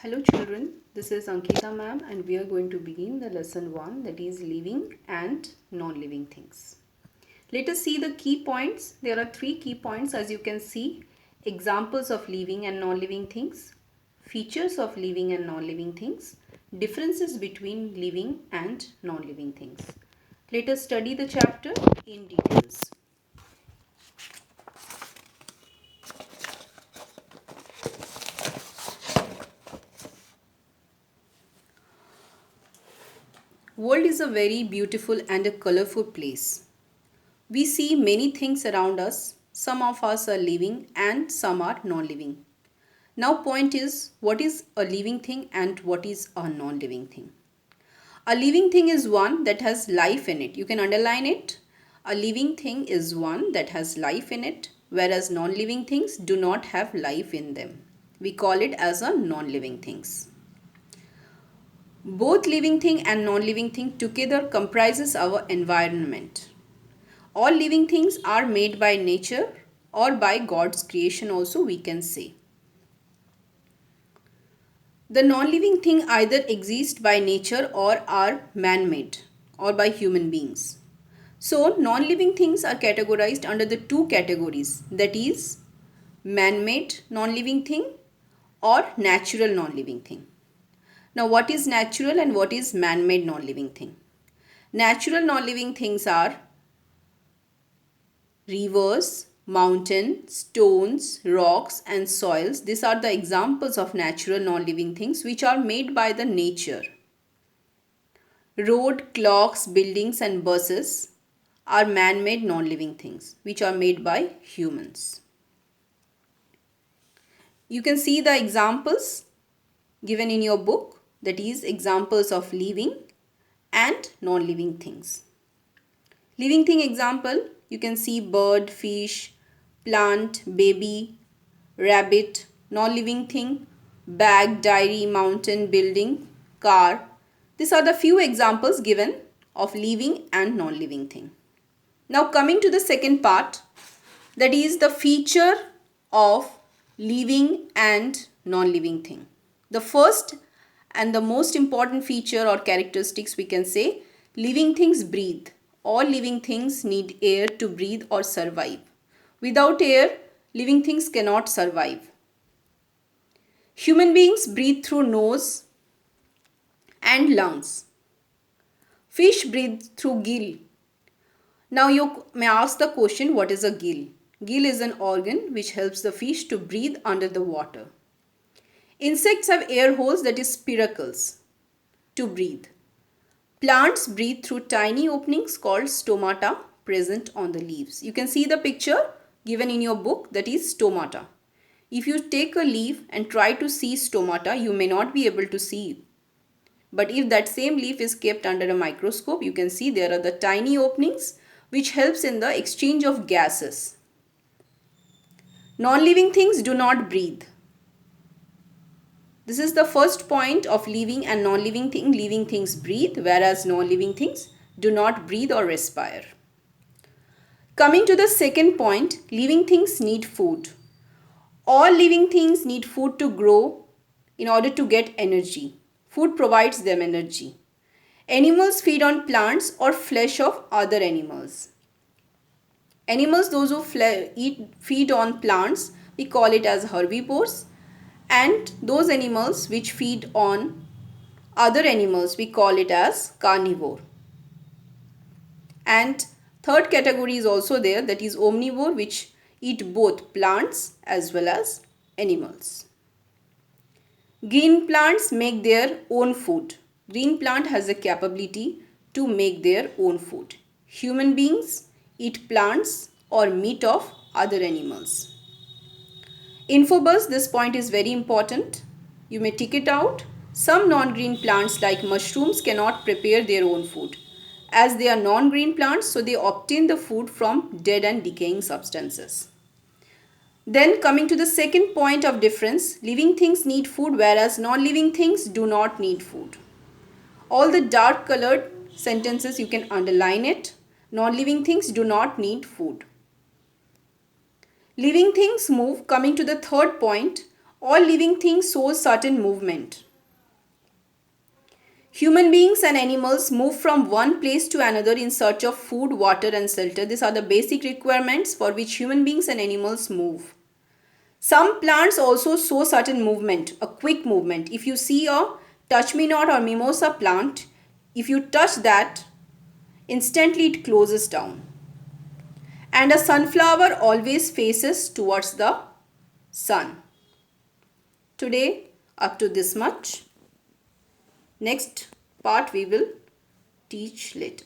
Hello children, this is Ankita ma'am and we are going to begin the lesson 1, that is living and non-living things. Let us see the key points. There are 3 key points as you can see. Examples of living and non-living things, features of living and non-living things, differences between living and non-living things. Let us study the chapter in details. World is a very beautiful and a colorful place. We see many things around us. Some of us are living and some are non-living. Now point is, what is a living thing and what is a non-living thing? A living thing is one that has life in it. You can underline it. A living thing is one that has life in it, whereas non-living things do not have life in them. We call it as a non-living things. Both living thing and non-living thing together comprises our environment. All living things are made by nature or by God's creation also we can say. The non-living thing either exist by nature or are man-made or by human beings. So non-living things are categorized under the 2 categories, that is man-made non-living thing or natural non-living thing. Now what is natural and what is man-made non-living thing? Natural non-living things are rivers, mountains, stones, rocks and soils. These are the examples of natural non-living things which are made by the nature. Road, clocks, buildings and buses are man-made non-living things which are made by humans. You can see the examples given in your book, that is examples of living and non-living things. Living thing example, you can see bird, fish, plant, baby, rabbit. Non-living thing, bag, diary, mountain, building, car. These are the few examples given of living and non-living thing. Now coming to the second part, that is the feature of living and non-living thing. The first and the most important feature or characteristics we can say, living things breathe. All living things need air to breathe or survive. Without air, living things cannot survive. Human beings breathe through nose and lungs. Fish breathe through gill. Now you may ask the question, what is a gill? Gill is an organ which helps the fish to breathe under the water. Insects have air holes, that is spiracles, to breathe. Plants breathe through tiny openings called stomata present on the leaves. You can see the picture given in your book, that is stomata. If you take a leaf and try to see stomata, you may not be able to see it. But if that same leaf is kept under a microscope, you can see there are the tiny openings which helps in the exchange of gases. Non-living things do not breathe. This is the first point of living and non-living thing. Living things breathe, whereas non-living things do not breathe or respire. Coming to the second point, living things need food. All living things need food to grow in order to get energy. Food provides them energy. Animals feed on plants or flesh of other animals. Animals, those who feed on plants, we call it as herbivores. And those animals which feed on other animals, we call it as carnivore. And third category is also there, that is omnivore, which eat both plants as well as animals. Green plants make their own food. Green plant has the capability to make their own food. Human beings eat plants or meat of other animals. Infobus, this point is very important. You may tick it out. Some non-green plants like mushrooms cannot prepare their own food. As they are non-green plants, so they obtain the food from dead and decaying substances. Then coming to the second point of difference, living things need food whereas non-living things do not need food. All the dark colored sentences you can underline it. Non-living things do not need food. Living things move. Coming to the third point, All living things show certain movement. Human beings and animals move from one place to another in search of food, water and shelter. These are the basic requirements for which human beings and animals move. Some plants also show certain movement, a quick movement. If you see a touch-me-not or mimosa plant, if you touch that, instantly it closes down. And a sunflower always faces towards the sun. Today, up to this much. Next part we will teach later.